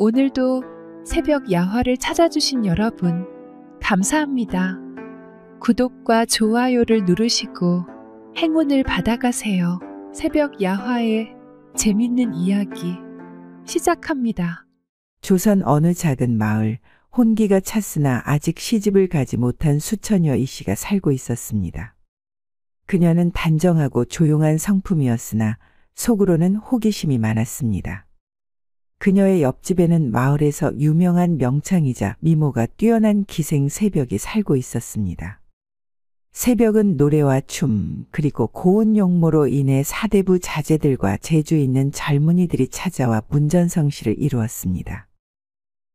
오늘도 새벽 야화를 찾아주신 여러분, 감사합니다. 구독과 좋아요를 누르시고 행운을 받아가세요. 새벽 야화의 재밌는 이야기 시작합니다. 조선 어느 작은 마을, 혼기가 찼으나 아직 시집을 가지 못한 수처녀 이씨가 살고 있었습니다. 그녀는 단정하고 조용한 성품이었으나 속으로는 호기심이 많았습니다. 그녀의 옆집에는 마을에서 유명한 명창이자 미모가 뛰어난 기생 새벽이 살고 있었습니다. 새벽은 노래와 춤, 그리고 고운 용모로 인해 사대부 자제들과 재주 있는 젊은이들이 찾아와 문전성시를 이루었습니다.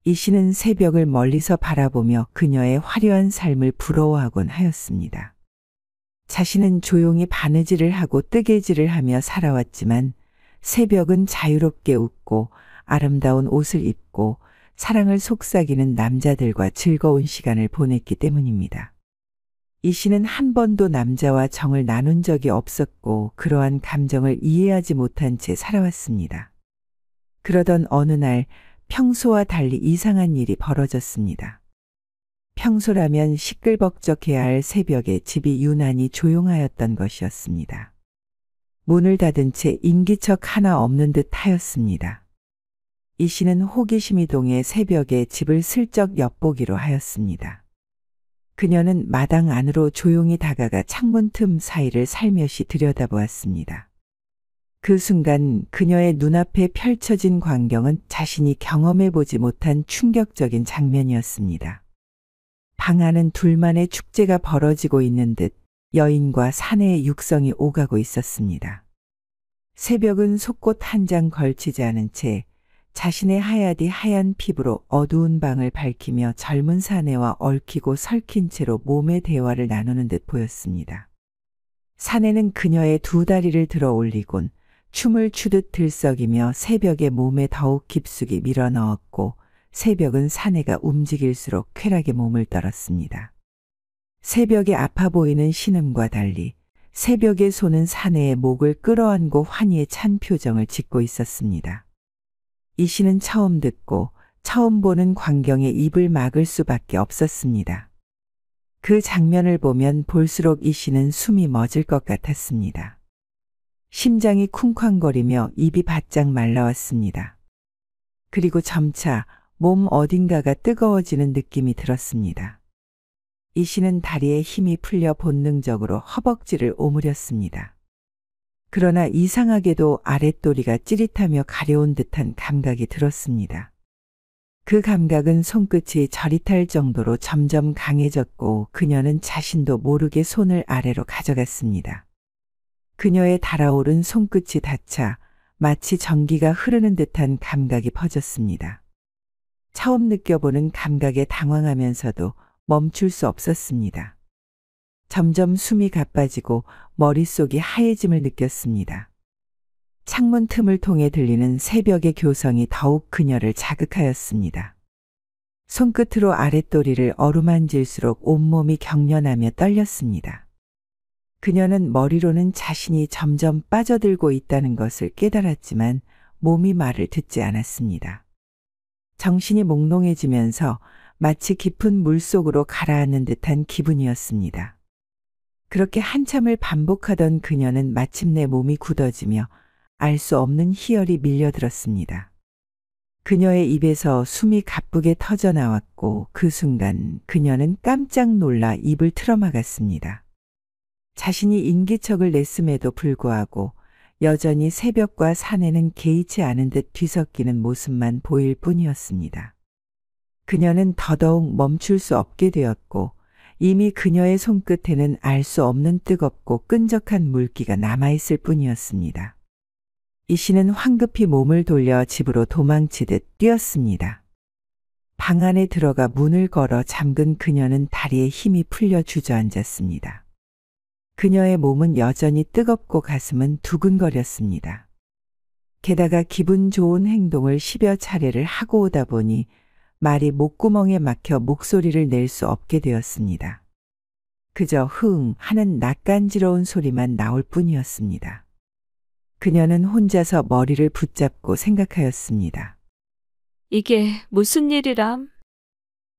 이 씨는 새벽을 멀리서 바라보며 그녀의 화려한 삶을 부러워하곤 하였습니다. 자신은 조용히 바느질을 하고 뜨개질을 하며 살아왔지만 새벽은 자유롭게 웃고 아름다운 옷을 입고 사랑을 속삭이는 남자들과 즐거운 시간을 보냈기 때문입니다. 이 씨는 한 번도 남자와 정을 나눈 적이 없었고 그러한 감정을 이해하지 못한 채 살아왔습니다. 그러던 어느 날 평소와 달리 이상한 일이 벌어졌습니다. 평소라면 시끌벅적해야 할 새벽에 집이 유난히 조용하였던 것이었습니다. 문을 닫은 채 인기척 하나 없는 듯 하였습니다. 이 씨는 호기심이 동해 새벽에 집을 슬쩍 엿보기로 하였습니다. 그녀는 마당 안으로 조용히 다가가 창문 틈 사이를 살며시 들여다보았습니다. 그 순간 그녀의 눈앞에 펼쳐진 광경은 자신이 경험해보지 못한 충격적인 장면이었습니다. 방 안은 둘만의 축제가 벌어지고 있는 듯 여인과 사내의 육성이 오가고 있었습니다. 새벽은 속옷 한 장 걸치지 않은 채 자신의 하야디 하얀 피부로 어두운 방을 밝히며 젊은 사내와 얽히고 설킨 채로 몸의 대화를 나누는 듯 보였습니다. 사내는 그녀의 두 다리를 들어 올리곤 춤을 추듯 들썩이며 새벽의 몸에 더욱 깊숙이 밀어넣었고 새벽은 사내가 움직일수록 쾌락의 몸을 떨었습니다. 새벽에 아파 보이는 신음과 달리 새벽의 손은 사내의 목을 끌어안고 환희에 찬 표정을 짓고 있었습니다. 이 씨는 처음 듣고 처음 보는 광경에 입을 막을 수밖에 없었습니다. 그 장면을 보면 볼수록 이 씨는 숨이 멎을 것 같았습니다. 심장이 쿵쾅거리며 입이 바짝 말라왔습니다. 그리고 점차 몸 어딘가가 뜨거워지는 느낌이 들었습니다. 이 씨는 다리에 힘이 풀려 본능적으로 허벅지를 오므렸습니다. 그러나 이상하게도 아랫도리가 찌릿하며 가려운 듯한 감각이 들었습니다. 그 감각은 손끝이 저릿할 정도로 점점 강해졌고 그녀는 자신도 모르게 손을 아래로 가져갔습니다. 그녀의 달아오른 손끝이 닿자 마치 전기가 흐르는 듯한 감각이 퍼졌습니다. 처음 느껴보는 감각에 당황하면서도 멈출 수 없었습니다. 점점 숨이 가빠지고 머릿속이 하얘짐을 느꼈습니다. 창문 틈을 통해 들리는 새벽의 교성이 더욱 그녀를 자극하였습니다. 손끝으로 아랫도리를 어루만질수록 온몸이 경련하며 떨렸습니다. 그녀는 머리로는 자신이 점점 빠져들고 있다는 것을 깨달았지만 몸이 말을 듣지 않았습니다. 정신이 몽롱해지면서 마치 깊은 물속으로 가라앉는 듯한 기분이었습니다. 그렇게 한참을 반복하던 그녀는 마침내 몸이 굳어지며 알 수 없는 희열이 밀려들었습니다. 그녀의 입에서 숨이 가쁘게 터져나왔고 그 순간 그녀는 깜짝 놀라 입을 틀어막았습니다. 자신이 인기척을 냈음에도 불구하고 여전히 새벽과 사내는 개의치 않은 듯 뒤섞이는 모습만 보일 뿐이었습니다. 그녀는 더더욱 멈출 수 없게 되었고 이미 그녀의 손끝에는 알 수 없는 뜨겁고 끈적한 물기가 남아있을 뿐이었습니다. 이 씨는 황급히 몸을 돌려 집으로 도망치듯 뛰었습니다. 방 안에 들어가 문을 걸어 잠근 그녀는 다리에 힘이 풀려 주저앉았습니다. 그녀의 몸은 여전히 뜨겁고 가슴은 두근거렸습니다. 게다가 기분 좋은 행동을 10여 차례를 하고 오다 보니 말이 목구멍에 막혀 목소리를 낼 수 없게 되었습니다. 그저 흥 하는 낯간지러운 소리만 나올 뿐이었습니다. 그녀는 혼자서 머리를 붙잡고 생각하였습니다. 이게 무슨 일이람?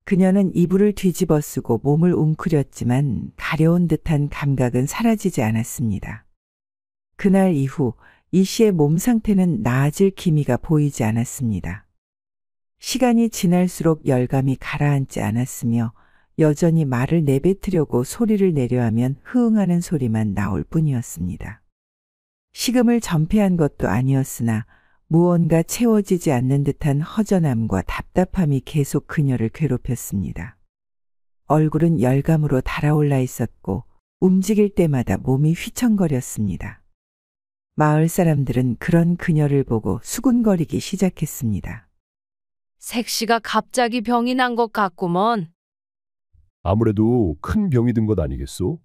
그녀는 이불을 뒤집어 쓰고 몸을 웅크렸지만 가려운 듯한 감각은 사라지지 않았습니다. 그날 이후 이 씨의 몸 상태는 나아질 기미가 보이지 않았습니다. 시간이 지날수록 열감이 가라앉지 않았으며 여전히 말을 내뱉으려고 소리를 내려 하면 흐응하는 소리만 나올 뿐이었습니다. 식음을 전폐한 것도 아니었으나 무언가 채워지지 않는 듯한 허전함과 답답함이 계속 그녀를 괴롭혔습니다. 얼굴은 열감으로 달아올라 있었고 움직일 때마다 몸이 휘청거렸습니다. 마을 사람들은 그런 그녀를 보고 수군거리기 시작했습니다. 색시가 갑자기 병이 난 것 같구먼. 아무래도 큰 병이 든 것 아니겠소?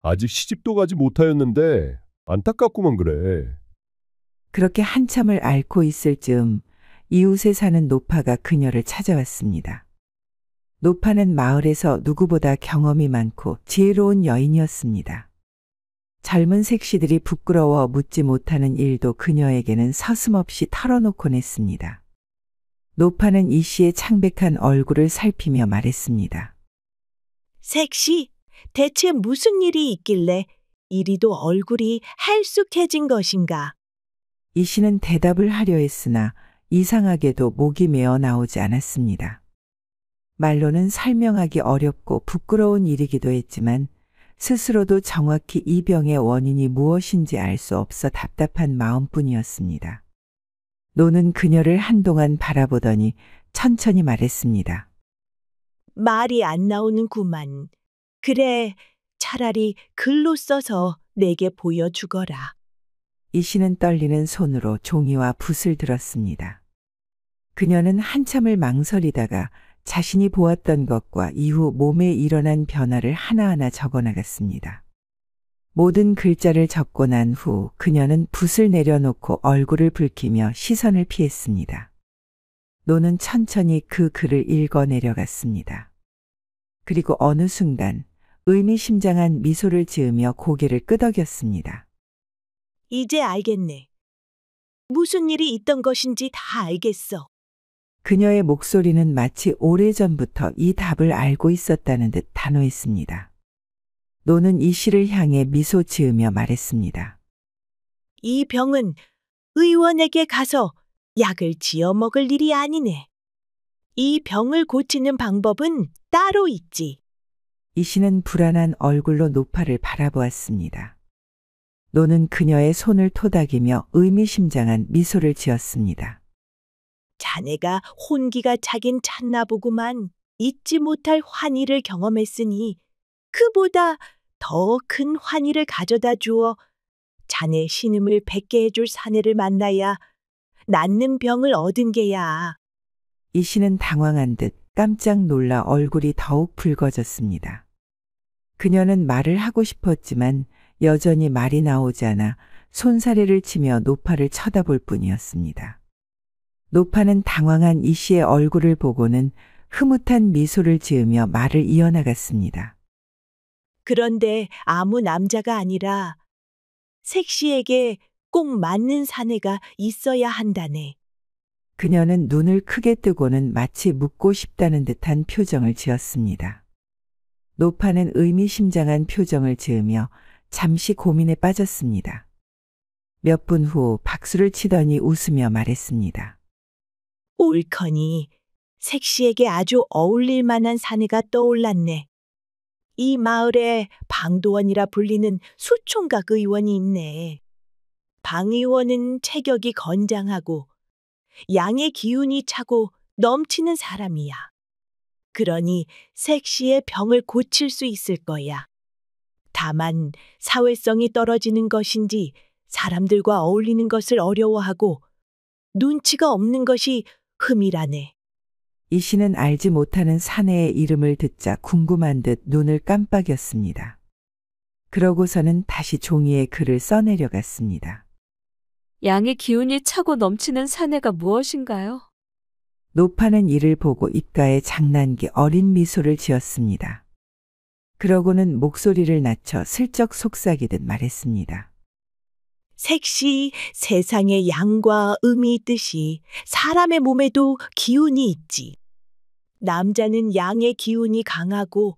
아직 시집도 가지 못하였는데 안타깝구만 그래. 그렇게 한참을 앓고 있을 즈음 이웃에 사는 노파가 그녀를 찾아왔습니다. 노파는 마을에서 누구보다 경험이 많고 지혜로운 여인이었습니다. 젊은 색시들이 부끄러워 묻지 못하는 일도 그녀에게는 서슴없이 털어놓곤 했습니다. 노파는 이 씨의 창백한 얼굴을 살피며 말했습니다. 색시, 대체 무슨 일이 있길래 이리도 얼굴이 할쑥해진 것인가? 이 씨는 대답을 하려 했으나 이상하게도 목이 메어 나오지 않았습니다. 말로는 설명하기 어렵고 부끄러운 일이기도 했지만 스스로도 정확히 이 병의 원인이 무엇인지 알 수 없어 답답한 마음뿐이었습니다. 노는 그녀를 한동안 바라보더니 천천히 말했습니다. 말이 안 나오는구만. 그래, 차라리 글로 써서 내게 보여주거라. 이 씨는 떨리는 손으로 종이와 붓을 들었습니다. 그녀는 한참을 망설이다가 자신이 보았던 것과 이후 몸에 일어난 변화를 하나하나 적어나갔습니다. 모든 글자를 적고 난 후 그녀는 붓을 내려놓고 얼굴을 붉히며 시선을 피했습니다. 노는 천천히 그 글을 읽어 내려갔습니다. 그리고 어느 순간 의미심장한 미소를 지으며 고개를 끄덕였습니다. 이제 알겠네. 무슨 일이 있던 것인지 다 알겠어. 그녀의 목소리는 마치 오래전부터 이 답을 알고 있었다는 듯 단호했습니다. 노는 이 씨를 향해 미소 지으며 말했습니다. 이 병은 의원에게 가서 약을 지어 먹을 일이 아니네. 이 병을 고치는 방법은 따로 있지. 이 씨는 불안한 얼굴로 노파를 바라보았습니다. 노는 그녀의 손을 토닥이며 의미심장한 미소를 지었습니다. 자네가 혼기가 차긴 찼나 보구만. 잊지 못할 환희를 경험했으니 그보다 더 큰 환희를 가져다 주어 자네 신음을 뱉게 해줄 사내를 만나야 낫는 병을 얻은 게야. 이 씨는 당황한 듯 깜짝 놀라 얼굴이 더욱 붉어졌습니다. 그녀는 말을 하고 싶었지만 여전히 말이 나오지 않아 손사래를 치며 노파를 쳐다볼 뿐이었습니다. 노파는 당황한 이 씨의 얼굴을 보고는 흐뭇한 미소를 지으며 말을 이어나갔습니다. 그런데 아무 남자가 아니라 색시에게 꼭 맞는 사내가 있어야 한다네. 그녀는 눈을 크게 뜨고는 마치 묻고 싶다는 듯한 표정을 지었습니다. 노파는 의미심장한 표정을 지으며 잠시 고민에 빠졌습니다. 몇 분 후 박수를 치더니 웃으며 말했습니다. 옳거니 색시에게 아주 어울릴 만한 사내가 떠올랐네. 이 마을에 방도원이라 불리는 수총각 의원이 있네. 방 의원은 체격이 건장하고 양의 기운이 차고 넘치는 사람이야. 그러니 색시의 병을 고칠 수 있을 거야. 다만 사회성이 떨어지는 것인지 사람들과 어울리는 것을 어려워하고 눈치가 없는 것이 흠이라네. 이 씨는 알지 못하는 사내의 이름을 듣자 궁금한 듯 눈을 깜빡였습니다. 그러고서는 다시 종이에 글을 써내려갔습니다. 양의 기운이 차고 넘치는 사내가 무엇인가요? 노파는 이를 보고 입가에 장난기 어린 미소를 지었습니다. 그러고는 목소리를 낮춰 슬쩍 속삭이듯 말했습니다. 색시 세상에 양과 음이 있듯이 사람의 몸에도 기운이 있지. 남자는 양의 기운이 강하고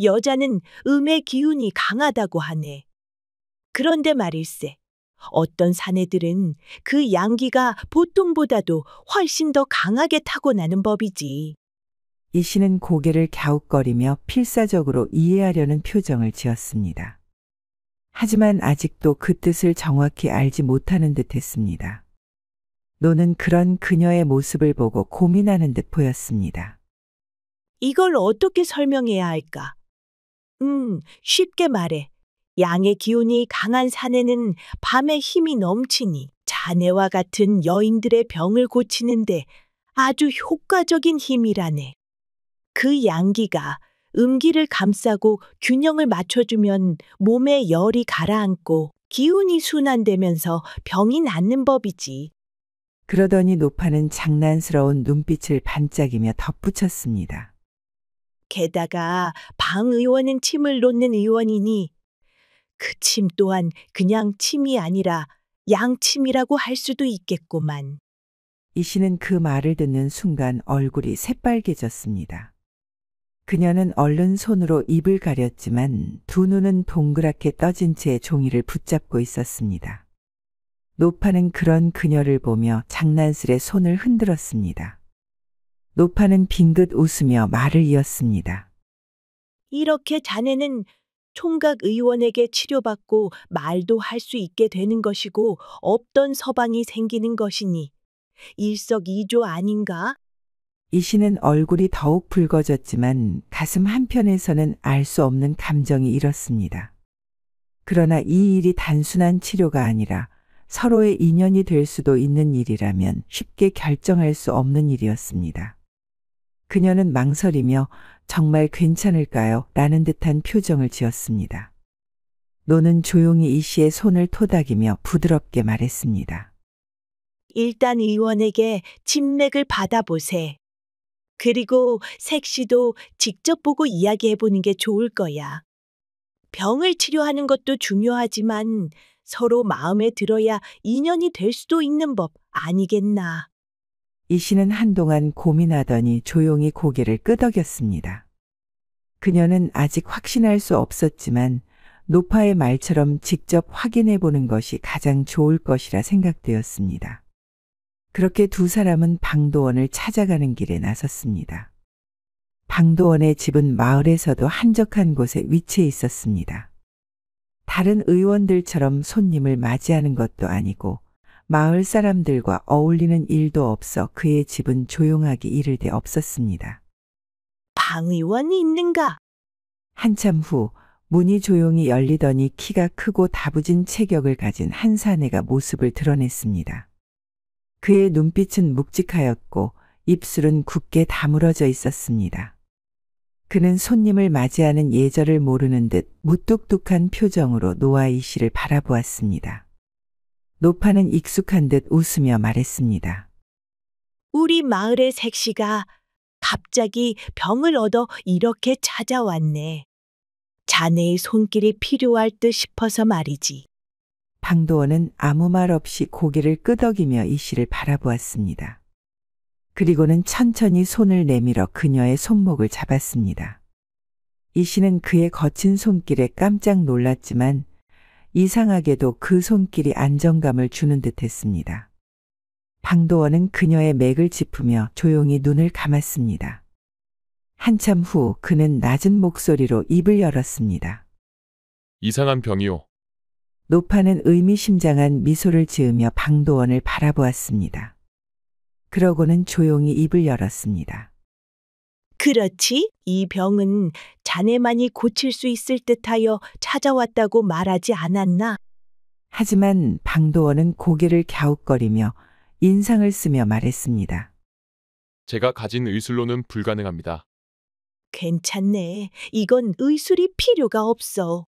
여자는 음의 기운이 강하다고 하네. 그런데 말일세, 어떤 사내들은 그 양기가 보통보다도 훨씬 더 강하게 타고나는 법이지. 이 씨는 고개를 갸웃거리며 필사적으로 이해하려는 표정을 지었습니다. 하지만 아직도 그 뜻을 정확히 알지 못하는 듯 했습니다. 노는 그런 그녀의 모습을 보고 고민하는 듯 보였습니다. 이걸 어떻게 설명해야 할까? 쉽게 말해. 양의 기운이 강한 사내는 밤에 힘이 넘치니 자네와 같은 여인들의 병을 고치는데 아주 효과적인 힘이라네. 그 양기가 음기를 감싸고 균형을 맞춰주면 몸에 열이 가라앉고 기운이 순환되면서 병이 낫는 법이지. 그러더니 노파는 장난스러운 눈빛을 반짝이며 덧붙였습니다. 게다가 방 의원은 침을 놓는 의원이니 그 침 또한 그냥 침이 아니라 양침이라고 할 수도 있겠구만. 이 씨는 그 말을 듣는 순간 얼굴이 새빨개졌습니다. 그녀는 얼른 손으로 입을 가렸지만 두 눈은 동그랗게 떠진 채 종이를 붙잡고 있었습니다. 노파는 그런 그녀를 보며 장난스레 손을 흔들었습니다. 노파는 빙긋 웃으며 말을 이었습니다. 이렇게 자네는 총각 의원에게 치료받고 말도 할 수 있게 되는 것이고 없던 서방이 생기는 것이니 일석이조 아닌가? 이 씨는 얼굴이 더욱 붉어졌지만 가슴 한편에서는 알 수 없는 감정이 일었습니다. 그러나 이 일이 단순한 치료가 아니라 서로의 인연이 될 수도 있는 일이라면 쉽게 결정할 수 없는 일이었습니다. 그녀는 망설이며 정말 괜찮을까요? 라는 듯한 표정을 지었습니다. 노는 조용히 이 씨의 손을 토닥이며 부드럽게 말했습니다. 일단 의원에게 진맥을 받아보세. 그리고 색시도 직접 보고 이야기해보는 게 좋을 거야. 병을 치료하는 것도 중요하지만 서로 마음에 들어야 인연이 될 수도 있는 법 아니겠나. 이 씨는 한동안 고민하더니 조용히 고개를 끄덕였습니다. 그녀는 아직 확신할 수 없었지만 노파의 말처럼 직접 확인해 보는 것이 가장 좋을 것이라 생각되었습니다. 그렇게 두 사람은 방도원을 찾아가는 길에 나섰습니다. 방도원의 집은 마을에서도 한적한 곳에 위치해 있었습니다. 다른 의원들처럼 손님을 맞이하는 것도 아니고 마을 사람들과 어울리는 일도 없어 그의 집은 조용하기 이를 데 없었습니다. 방 의원이 있는가? 한참 후 문이 조용히 열리더니 키가 크고 다부진 체격을 가진 한 사내가 모습을 드러냈습니다. 그의 눈빛은 묵직하였고 입술은 굳게 다물어져 있었습니다. 그는 손님을 맞이하는 예절을 모르는 듯 무뚝뚝한 표정으로 노아 이 씨를 바라보았습니다. 노파는 익숙한 듯 웃으며 말했습니다. 우리 마을의 색시가 갑자기 병을 얻어 이렇게 찾아왔네. 자네의 손길이 필요할 듯 싶어서 말이지. 방도원은 아무 말 없이 고개를 끄덕이며 이 씨를 바라보았습니다. 그리고는 천천히 손을 내밀어 그녀의 손목을 잡았습니다. 이 씨는 그의 거친 손길에 깜짝 놀랐지만 이상하게도 그 손길이 안정감을 주는 듯했습니다. 방도원은 그녀의 맥을 짚으며 조용히 눈을 감았습니다. 한참 후 그는 낮은 목소리로 입을 열었습니다. 이상한 병이요. 노파는 의미심장한 미소를 지으며 방도원을 바라보았습니다. 그러고는 조용히 입을 열었습니다. 그렇지? 이 병은 자네만이 고칠 수 있을 듯하여 찾아왔다고 말하지 않았나? 하지만 방도원은 고개를 갸웃거리며 인상을 쓰며 말했습니다. 제가 가진 의술로는 불가능합니다. 괜찮네. 이건 의술이 필요가 없어.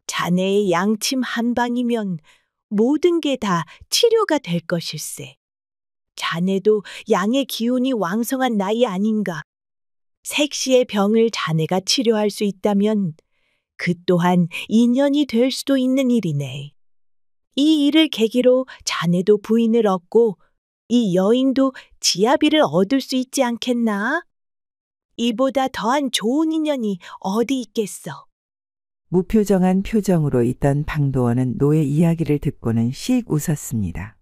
자네의 양침 한 방이면 모든 게 다 치료가 될 것일세. 자네도 양의 기운이 왕성한 나이 아닌가. 색시의 병을 자네가 치료할 수 있다면 그 또한 인연이 될 수도 있는 일이네. 이 일을 계기로 자네도 부인을 얻고 이 여인도 지아비를 얻을 수 있지 않겠나? 이보다 더한 좋은 인연이 어디 있겠어. 무표정한 표정으로 있던 방도원은 노의 이야기를 듣고는 씩 웃었습니다.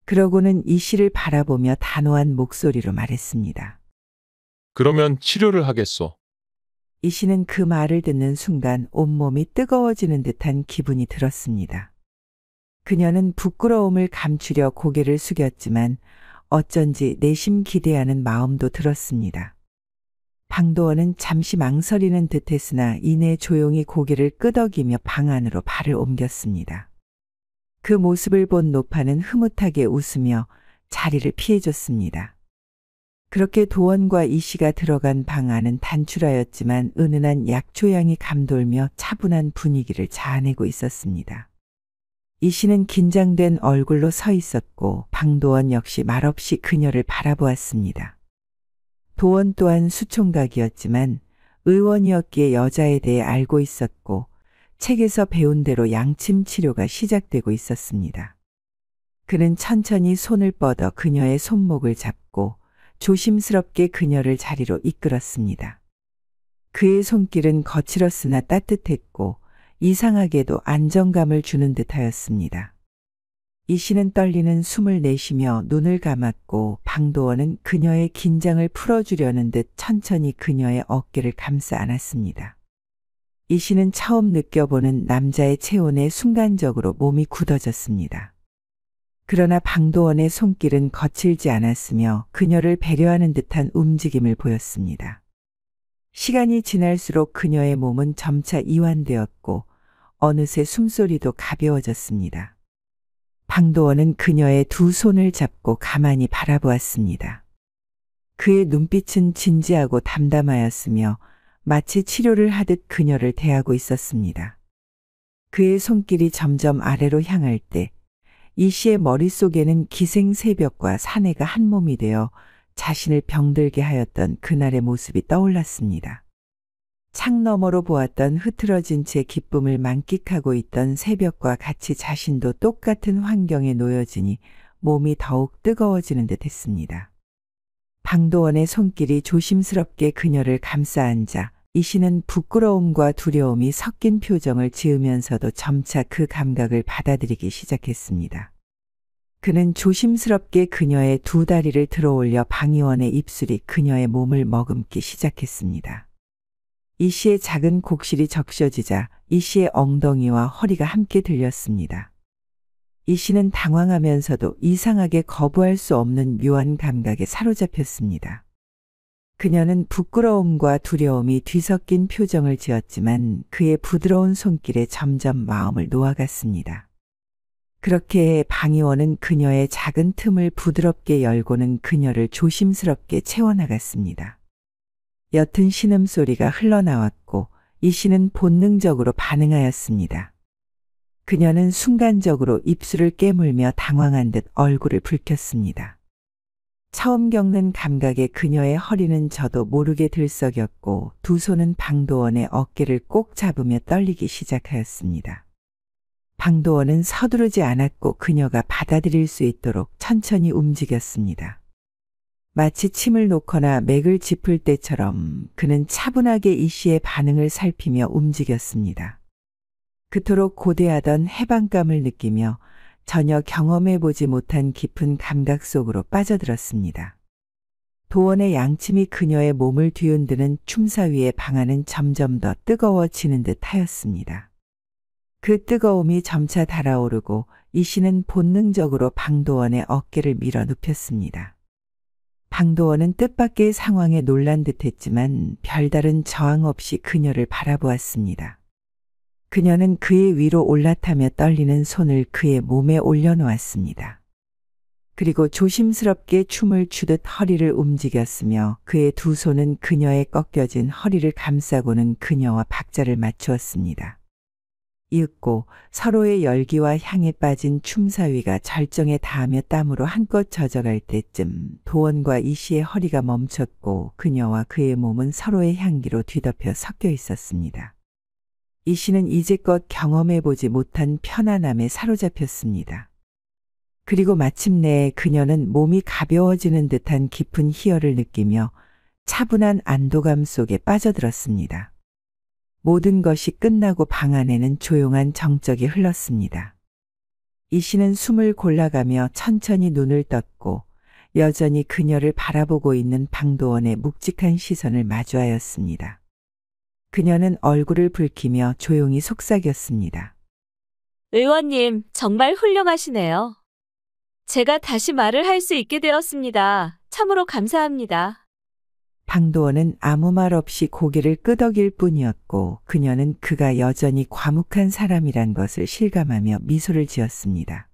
그러고는 이 씨를 바라보며 단호한 목소리로 말했습니다. 그러면 치료를 하겠소. 이 씨는 그 말을 듣는 순간 온몸이 뜨거워지는 듯한 기분이 들었습니다. 그녀는 부끄러움을 감추려 고개를 숙였지만 어쩐지 내심 기대하는 마음도 들었습니다. 방도원은 잠시 망설이는 듯했으나 이내 조용히 고개를 끄덕이며 방 안으로 발을 옮겼습니다. 그 모습을 본 노파는 흐뭇하게 웃으며 자리를 피해줬습니다. 그렇게 도원과 이씨가 들어간 방 안은 단출하였지만 은은한 약초향이 감돌며 차분한 분위기를 자아내고 있었습니다. 이씨는 긴장된 얼굴로 서 있었고 방도원 역시 말없이 그녀를 바라보았습니다. 도원 또한 수총각이었지만 의원이었기에 여자에 대해 알고 있었고 책에서 배운 대로 양침 치료가 시작되고 있었습니다. 그는 천천히 손을 뻗어 그녀의 손목을 잡고 조심스럽게 그녀를 자리로 이끌었습니다. 그의 손길은 거칠었으나 따뜻했고 이상하게도 안정감을 주는 듯하였습니다. 이 씨는 떨리는 숨을 내쉬며 눈을 감았고 방도원은 그녀의 긴장을 풀어주려는 듯 천천히 그녀의 어깨를 감싸 안았습니다. 이 씨는 처음 느껴보는 남자의 체온에 순간적으로 몸이 굳어졌습니다. 그러나 방도원의 손길은 거칠지 않았으며 그녀를 배려하는 듯한 움직임을 보였습니다. 시간이 지날수록 그녀의 몸은 점차 이완되었고 어느새 숨소리도 가벼워졌습니다. 방도원은 그녀의 두 손을 잡고 가만히 바라보았습니다. 그의 눈빛은 진지하고 담담하였으며 마치 치료를 하듯 그녀를 대하고 있었습니다. 그의 손길이 점점 아래로 향할 때 이 씨의 머릿속에는 기생새벽과 사내가 한 몸이 되어 자신을 병들게 하였던 그날의 모습이 떠올랐습니다. 창 너머로 보았던 흐트러진 채 기쁨을 만끽하고 있던 새벽과 같이 자신도 똑같은 환경에 놓여지니 몸이 더욱 뜨거워지는 듯 했습니다. 방도원의 손길이 조심스럽게 그녀를 감싸 앉아 이 씨는 부끄러움과 두려움이 섞인 표정을 지으면서도 점차 그 감각을 받아들이기 시작했습니다. 그는 조심스럽게 그녀의 두 다리를 들어올려 방위원의 입술이 그녀의 몸을 머금기 시작했습니다. 이 씨의 작은 곡실이 적셔지자 이 씨의 엉덩이와 허리가 함께 들렸습니다. 이 씨는 당황하면서도 이상하게 거부할 수 없는 묘한 감각에 사로잡혔습니다. 그녀는 부끄러움과 두려움이 뒤섞인 표정을 지었지만 그의 부드러운 손길에 점점 마음을 놓아갔습니다. 그렇게 방위원은 그녀의 작은 틈을 부드럽게 열고는 그녀를 조심스럽게 채워나갔습니다. 옅은 신음소리가 흘러나왔고 이 씨는 본능적으로 반응하였습니다. 그녀는 순간적으로 입술을 깨물며 당황한 듯 얼굴을 붉혔습니다. 처음 겪는 감각에 그녀의 허리는 저도 모르게 들썩였고 두 손은 방도원의 어깨를 꼭 잡으며 떨리기 시작하였습니다. 방도원은 서두르지 않았고 그녀가 받아들일 수 있도록 천천히 움직였습니다. 마치 침을 놓거나 맥을 짚을 때처럼 그는 차분하게 이 씨의 반응을 살피며 움직였습니다. 그토록 고대하던 해방감을 느끼며 전혀 경험해보지 못한 깊은 감각 속으로 빠져들었습니다. 도원의 양침이 그녀의 몸을 뒤흔드는 춤사위의 방안은 점점 더 뜨거워지는 듯 하였습니다. 그 뜨거움이 점차 달아오르고 이 씨는 본능적으로 방도원의 어깨를 밀어 눕혔습니다. 방도원은 뜻밖의 상황에 놀란 듯했지만 별다른 저항 없이 그녀를 바라보았습니다. 그녀는 그의 위로 올라타며 떨리는 손을 그의 몸에 올려놓았습니다. 그리고 조심스럽게 춤을 추듯 허리를 움직였으며 그의 두 손은 그녀의 꺾여진 허리를 감싸고는 그녀와 박자를 맞추었습니다. 이윽고 서로의 열기와 향에 빠진 춤사위가 절정에 닿으며 땀으로 한껏 젖어갈 때쯤 도원과 이 씨의 허리가 멈췄고 그녀와 그의 몸은 서로의 향기로 뒤덮여 섞여 있었습니다. 이 씨는 이제껏 경험해보지 못한 편안함에 사로잡혔습니다. 그리고 마침내 그녀는 몸이 가벼워지는 듯한 깊은 희열을 느끼며 차분한 안도감 속에 빠져들었습니다. 모든 것이 끝나고 방 안에는 조용한 정적이 흘렀습니다. 이 씨는 숨을 골라가며 천천히 눈을 떴고 여전히 그녀를 바라보고 있는 방도원의 묵직한 시선을 마주하였습니다. 그녀는 얼굴을 붉히며 조용히 속삭였습니다. 의원님, 정말 훌륭하시네요. 제가 다시 말을 할 수 있게 되었습니다. 참으로 감사합니다. 방도원은 아무 말 없이 고개를 끄덕일 뿐이었고 그녀는 그가 여전히 과묵한 사람이란 것을 실감하며 미소를 지었습니다.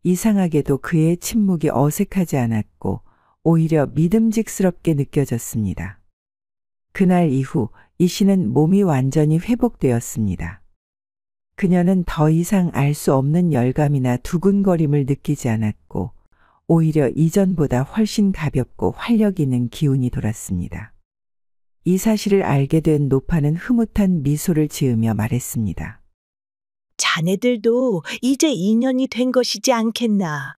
이상하게도 그의 침묵이 어색하지 않았고 오히려 믿음직스럽게 느껴졌습니다. 그날 이후 이 씨는 몸이 완전히 회복되었습니다. 그녀는 더 이상 알 수 없는 열감이나 두근거림을 느끼지 않았고 오히려 이전보다 훨씬 가볍고 활력 있는 기운이 돌았습니다. 이 사실을 알게 된 노파는 흐뭇한 미소를 지으며 말했습니다. 자네들도 이제 인연이 된 것이지 않겠나.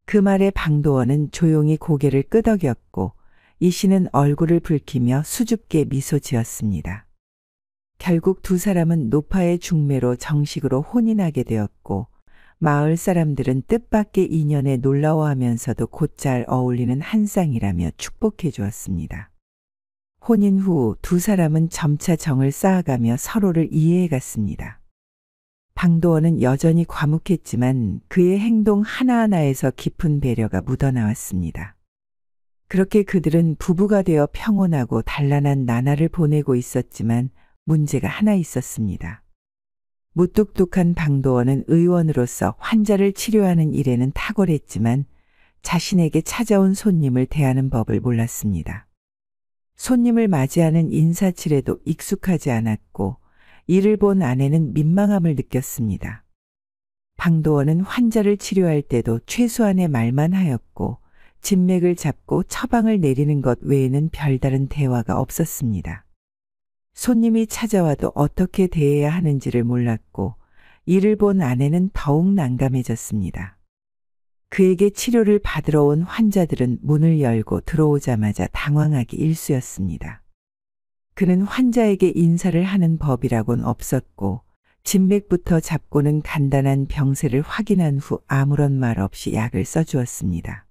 그 말에 방도원은 조용히 고개를 끄덕였고 이 씨는 얼굴을 붉히며 수줍게 미소 지었습니다. 결국 두 사람은 노파의 중매로 정식으로 혼인하게 되었고 마을 사람들은 뜻밖의 인연에 놀라워하면서도 곧잘 어울리는 한 쌍이라며 축복해 주었습니다. 혼인 후 두 사람은 점차 정을 쌓아가며 서로를 이해해 갔습니다. 방도원은 여전히 과묵했지만 그의 행동 하나하나에서 깊은 배려가 묻어나왔습니다. 그렇게 그들은 부부가 되어 평온하고 단란한 나날을 보내고 있었지만 문제가 하나 있었습니다. 무뚝뚝한 방도원은 의원으로서 환자를 치료하는 일에는 탁월했지만 자신에게 찾아온 손님을 대하는 법을 몰랐습니다. 손님을 맞이하는 인사치레도 익숙하지 않았고 이를 본 아내는 민망함을 느꼈습니다. 방도원은 환자를 치료할 때도 최소한의 말만 하였고 진맥을 잡고 처방을 내리는 것 외에는 별다른 대화가 없었습니다. 손님이 찾아와도 어떻게 대해야 하는지를 몰랐고 이를 본 아내는 더욱 난감해졌습니다. 그에게 치료를 받으러 온 환자들은 문을 열고 들어오자마자 당황하기 일쑤였습니다. 그는 환자에게 인사를 하는 법이라곤 없었고 진맥부터 잡고는 간단한 병세를 확인한 후 아무런 말 없이 약을 써주었습니다.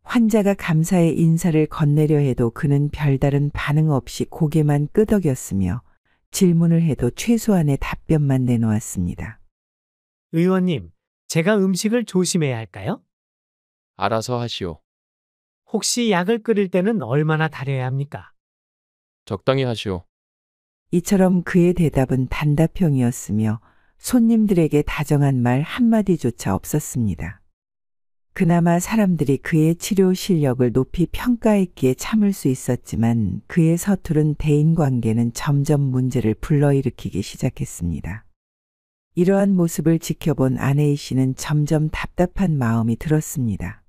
환자가 감사의 인사를 건네려 해도 그는 별다른 반응 없이 고개만 끄덕였으며 질문을 해도 최소한의 답변만 내놓았습니다. 의원님, 제가 음식을 조심해야 할까요? 알아서 하시오. 혹시 약을 끓일 때는 얼마나 달여야 합니까? 적당히 하시오. 이처럼 그의 대답은 단답형이었으며 손님들에게 다정한 말 한마디조차 없었습니다. 그나마 사람들이 그의 치료 실력을 높이 평가했기에 참을 수 있었지만 그의 서투른 대인관계는 점점 문제를 불러일으키기 시작했습니다. 이러한 모습을 지켜본 아내이 씨는 점점 답답한 마음이 들었습니다.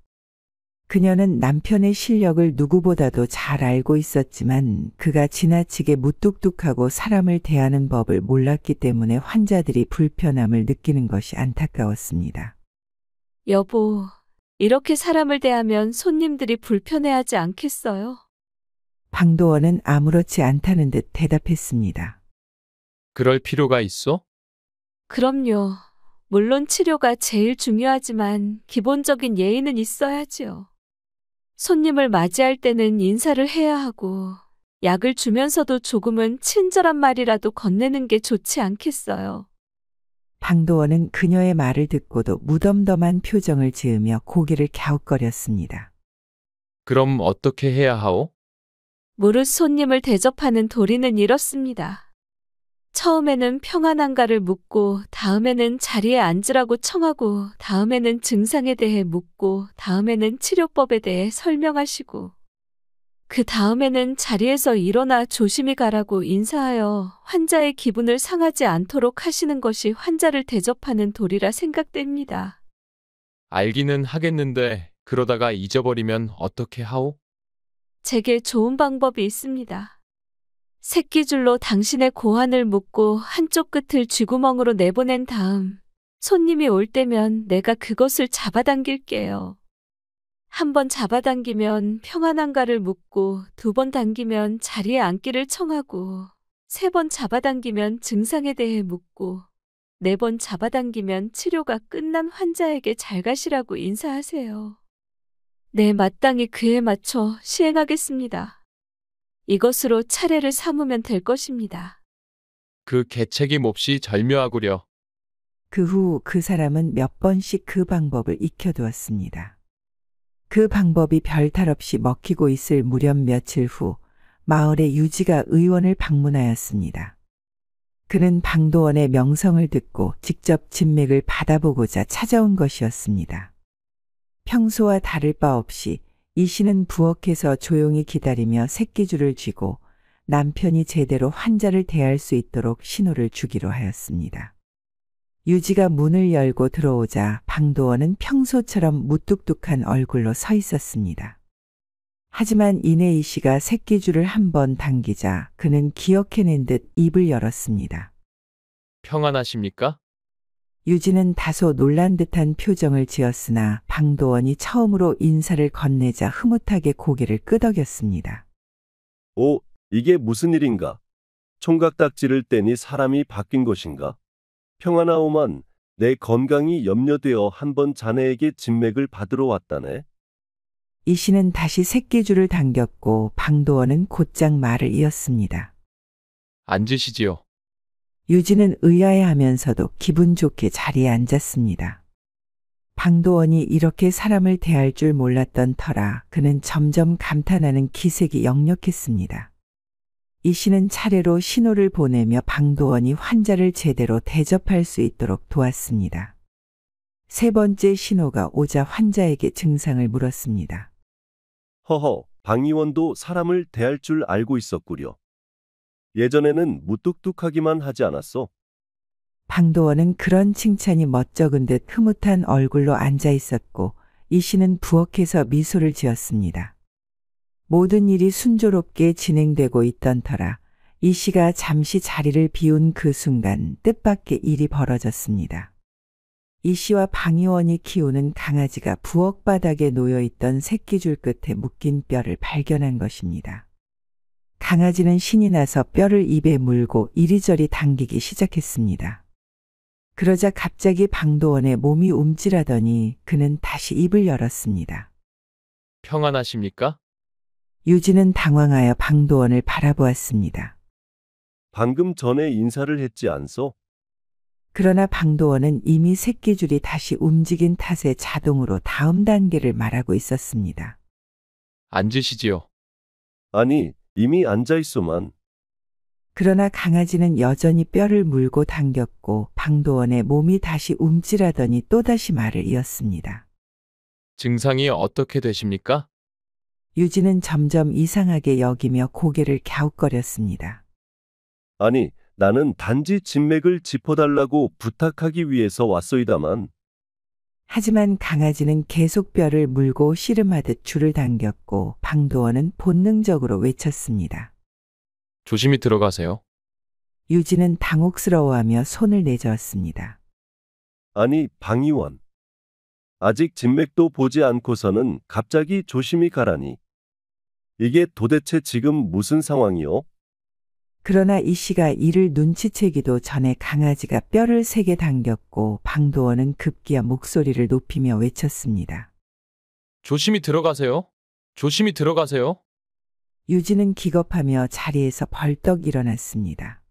그녀는 남편의 실력을 누구보다도 잘 알고 있었지만 그가 지나치게 무뚝뚝하고 사람을 대하는 법을 몰랐기 때문에 환자들이 불편함을 느끼는 것이 안타까웠습니다. 여보, 이렇게 사람을 대하면 손님들이 불편해하지 않겠어요? 방도원은 아무렇지 않다는 듯 대답했습니다. 그럴 필요가 있어? 그럼요. 물론 치료가 제일 중요하지만 기본적인 예의는 있어야지요. 손님을 맞이할 때는 인사를 해야 하고 약을 주면서도 조금은 친절한 말이라도 건네는 게 좋지 않겠어요. 방도원은 그녀의 말을 듣고도 무덤덤한 표정을 지으며 고개를 갸웃거렸습니다. 그럼 어떻게 해야 하오? 무릇 손님을 대접하는 도리는 이렇습니다. 처음에는 평안한가를 묻고 다음에는 자리에 앉으라고 청하고 다음에는 증상에 대해 묻고 다음에는 치료법에 대해 설명하시고 그 다음에는 자리에서 일어나 조심히 가라고 인사하여 환자의 기분을 상하지 않도록 하시는 것이 환자를 대접하는 도리라 생각됩니다. 알기는 하겠는데 그러다가 잊어버리면 어떻게 하오? 제게 좋은 방법이 있습니다. 새끼줄로 당신의 고환을 묶고 한쪽 끝을 쥐구멍으로 내보낸 다음 손님이 올 때면 내가 그것을 잡아당길게요. 한 번 잡아당기면 평안한가를 묻고, 두 번 당기면 자리에 앉기를 청하고, 세 번 잡아당기면 증상에 대해 묻고, 네 번 잡아당기면 치료가 끝난 환자에게 잘 가시라고 인사하세요. 네, 마땅히 그에 맞춰 시행하겠습니다. 이것으로 차례를 삼으면 될 것입니다. 그 개책임 없이 절묘하구려. 그 후 그 사람은 몇 번씩 그 방법을 익혀두었습니다. 그 방법이 별탈 없이 먹히고 있을 무렵 며칠 후 마을에 유지가 의원을 방문하였습니다. 그는 방도원의 명성을 듣고 직접 진맥을 받아보고자 찾아온 것이었습니다. 평소와 다를 바 없이 이 씨는 부엌에서 조용히 기다리며 새끼줄을 쥐고 남편이 제대로 환자를 대할 수 있도록 신호를 주기로 하였습니다. 유지가 문을 열고 들어오자 방도원은 평소처럼 무뚝뚝한 얼굴로 서 있었습니다. 하지만 이내 이 씨가 새끼줄을 한 번 당기자 그는 기억해낸 듯 입을 열었습니다. 평안하십니까? 유지는 다소 놀란 듯한 표정을 지었으나 방도원이 처음으로 인사를 건네자 흐뭇하게 고개를 끄덕였습니다. 오, 이게 무슨 일인가? 총각딱지를 떼니 사람이 바뀐 것인가? 평안하오만, 내 건강이 염려되어 한번 자네에게 진맥을 받으러 왔다네. 이 씨는 다시 새끼줄을 당겼고 방도원은 곧장 말을 이었습니다. 앉으시지요. 유지는 의아해하면서도 기분 좋게 자리에 앉았습니다. 방도원이 이렇게 사람을 대할 줄 몰랐던 터라 그는 점점 감탄하는 기색이 역력했습니다. 이 씨는 차례로 신호를 보내며 방도원이 환자를 제대로 대접할 수 있도록 도왔습니다. 세 번째 신호가 오자 환자에게 증상을 물었습니다. 허허, 방 의원도 사람을 대할 줄 알고 있었구려. 예전에는 무뚝뚝하기만 하지 않았어? 방도원은 그런 칭찬이 멋쩍은 듯 흐뭇한 얼굴로 앉아 있었고 이 씨는 부엌에서 미소를 지었습니다. 모든 일이 순조롭게 진행되고 있던 터라 이 씨가 잠시 자리를 비운 그 순간 뜻밖의 일이 벌어졌습니다. 이 씨와 방 의원이 키우는 강아지가 부엌 바닥에 놓여있던 새끼줄 끝에 묶인 뼈를 발견한 것입니다. 강아지는 신이 나서 뼈를 입에 물고 이리저리 당기기 시작했습니다. 그러자 갑자기 방도원의 몸이 움찔하더니 그는 다시 입을 열었습니다. 평안하십니까? 유지는 당황하여 방도원을 바라보았습니다. 방금 전에 인사를 했지 않소? 그러나 방도원은 이미 새끼줄이 다시 움직인 탓에 자동으로 다음 단계를 말하고 있었습니다. 앉으시지요. 아니, 이미 앉아있소만. 그러나 강아지는 여전히 뼈를 물고 당겼고 방도원의 몸이 다시 움찔하더니 또다시 말을 이었습니다. 증상이 어떻게 되십니까? 유지는 점점 이상하게 여기며 고개를 갸웃거렸습니다. 아니, 나는 단지 진맥을 짚어달라고 부탁하기 위해서 왔소이다만. 하지만 강아지는 계속 뼈를 물고 씨름하듯 줄을 당겼고 방도원은 본능적으로 외쳤습니다. 조심히 들어가세요. 유지는 당혹스러워하며 손을 내저었습니다. 아니, 방 의원. 아직 진맥도 보지 않고서는 갑자기 조심히 가라니. 이게 도대체 지금 무슨 상황이요? 그러나 이 씨가 이를 눈치채기도 전에 강아지가 뼈를 세게 당겼고 방도원은 급기야 목소리를 높이며 외쳤습니다. 조심히 들어가세요. 조심히 들어가세요. 유지는 기겁하며 자리에서 벌떡 일어났습니다.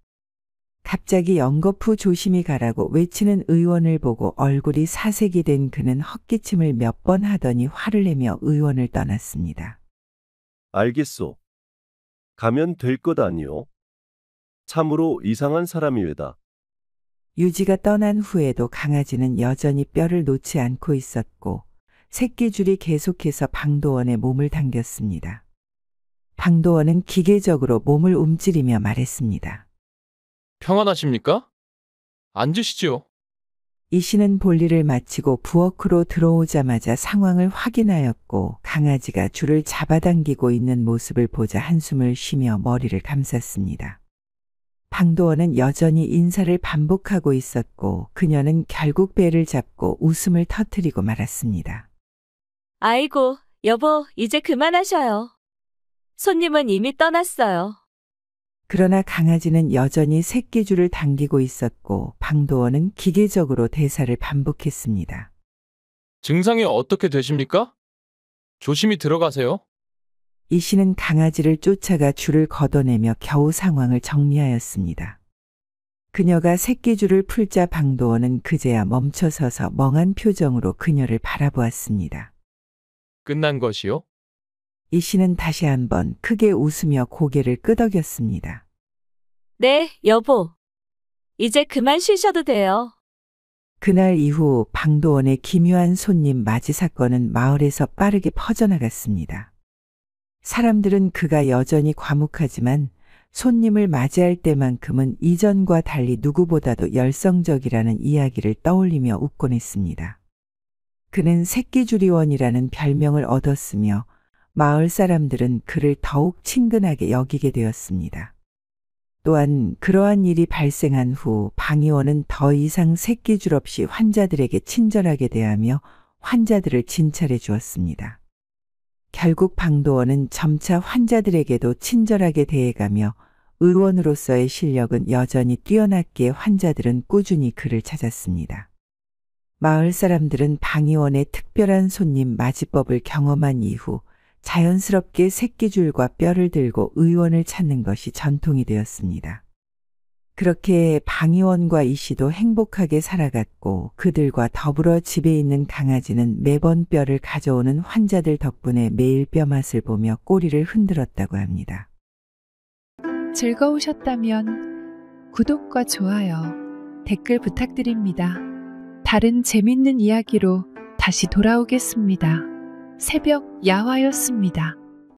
갑자기 연거푸 조심히 가라고 외치는 의원을 보고 얼굴이 사색이 된 그는 헛기침을 몇 번 하더니 화를 내며 의원을 떠났습니다. 알겠소. 가면 될 것 아니오. 참으로 이상한 사람이외다. 유지가 떠난 후에도 강아지는 여전히 뼈를 놓지 않고 있었고 새끼줄이 계속해서 방도원의 몸을 당겼습니다. 방도원은 기계적으로 몸을 움츠리며 말했습니다. 평안하십니까? 앉으시지요. 이 씨는 볼일을 마치고 부엌으로 들어오자마자 상황을 확인하였고 강아지가 줄을 잡아당기고 있는 모습을 보자 한숨을 쉬며 머리를 감쌌습니다. 방도원은 여전히 인사를 반복하고 있었고 그녀는 결국 배를 잡고 웃음을 터뜨리고 말았습니다. 아이고, 여보, 이제 그만하셔요. 손님은 이미 떠났어요. 그러나 강아지는 여전히 새끼줄을 당기고 있었고 방도원은 기계적으로 대사를 반복했습니다. 증상이 어떻게 되십니까? 조심히 들어가세요. 이 씨는 강아지를 쫓아가 줄을 걷어내며 겨우 상황을 정리하였습니다. 그녀가 새끼줄을 풀자 방도원은 그제야 멈춰서서 멍한 표정으로 그녀를 바라보았습니다. 끝난 것이요? 이 씨는 다시 한번 크게 웃으며 고개를 끄덕였습니다. 네, 여보. 이제 그만 쉬셔도 돼요. 그날 이후 방도원의 기묘한 손님 맞이 사건은 마을에서 빠르게 퍼져나갔습니다. 사람들은 그가 여전히 과묵하지만 손님을 맞이할 때만큼은 이전과 달리 누구보다도 열성적이라는 이야기를 떠올리며 웃곤 했습니다. 그는 새끼주리원이라는 별명을 얻었으며 마을 사람들은 그를 더욱 친근하게 여기게 되었습니다. 또한 그러한 일이 발생한 후 방의원은 더 이상 새끼줄 없이 환자들에게 친절하게 대하며 환자들을 진찰해 주었습니다. 결국 방도원은 점차 환자들에게도 친절하게 대해가며 의원으로서의 실력은 여전히 뛰어났기에 환자들은 꾸준히 그를 찾았습니다. 마을 사람들은 방의원의 특별한 손님 맞이법을 경험한 이후 자연스럽게 새끼줄과 뼈를 들고 의원을 찾는 것이 전통이 되었습니다. 그렇게 방의원과 이 씨도 행복하게 살아갔고 그들과 더불어 집에 있는 강아지는 매번 뼈를 가져오는 환자들 덕분에 매일 뼈 맛을 보며 꼬리를 흔들었다고 합니다. 즐거우셨다면 구독과 좋아요, 댓글 부탁드립니다. 다른 재밌는 이야기로 다시 돌아오겠습니다. 새벽 야화였습니다.